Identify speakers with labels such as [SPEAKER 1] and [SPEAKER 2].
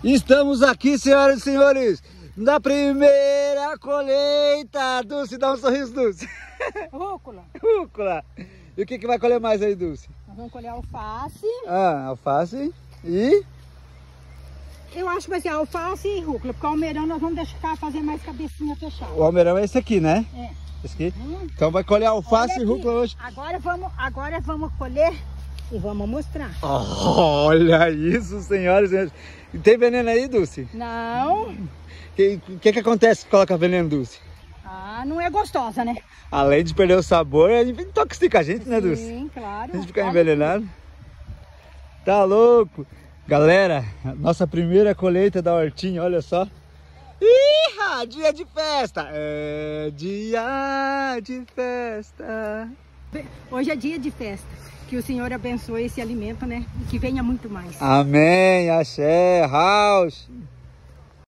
[SPEAKER 1] Estamos aqui, senhoras e senhores, na primeira colheita. Dulce, dá um sorriso, Dulce.
[SPEAKER 2] Rúcula.
[SPEAKER 1] Rúcula. E o que vai colher mais aí, Dulce?
[SPEAKER 2] Nós vamos colher alface.
[SPEAKER 1] Ah, alface e...
[SPEAKER 2] Eu acho que vai ser alface e rúcula, porque o almeirão nós vamos deixar fazer mais cabecinha fechada.
[SPEAKER 1] O almeirão é esse aqui, né?
[SPEAKER 2] É.
[SPEAKER 1] Esse aqui? Então vai colher alface e rúcula hoje.
[SPEAKER 2] Agora vamos colher e vamos mostrar.
[SPEAKER 1] Olha isso, senhoras e senhores. E tem veneno aí, Dulce?
[SPEAKER 2] Não.
[SPEAKER 1] O que acontece se coloca veneno, Dulce?
[SPEAKER 2] Ah, não é gostosa, né?
[SPEAKER 1] Além de perder o sabor, intoxica a gente, né, Dulce?
[SPEAKER 2] Sim, claro.
[SPEAKER 1] A gente fica envenenado. Tá louco? Galera, nossa primeira colheita da hortinha, olha só. Ih, dia de festa! É dia de festa.
[SPEAKER 2] Hoje é dia de festa. Que o Senhor abençoe esse alimento, né? E que venha muito mais.
[SPEAKER 1] Amém, axé, house.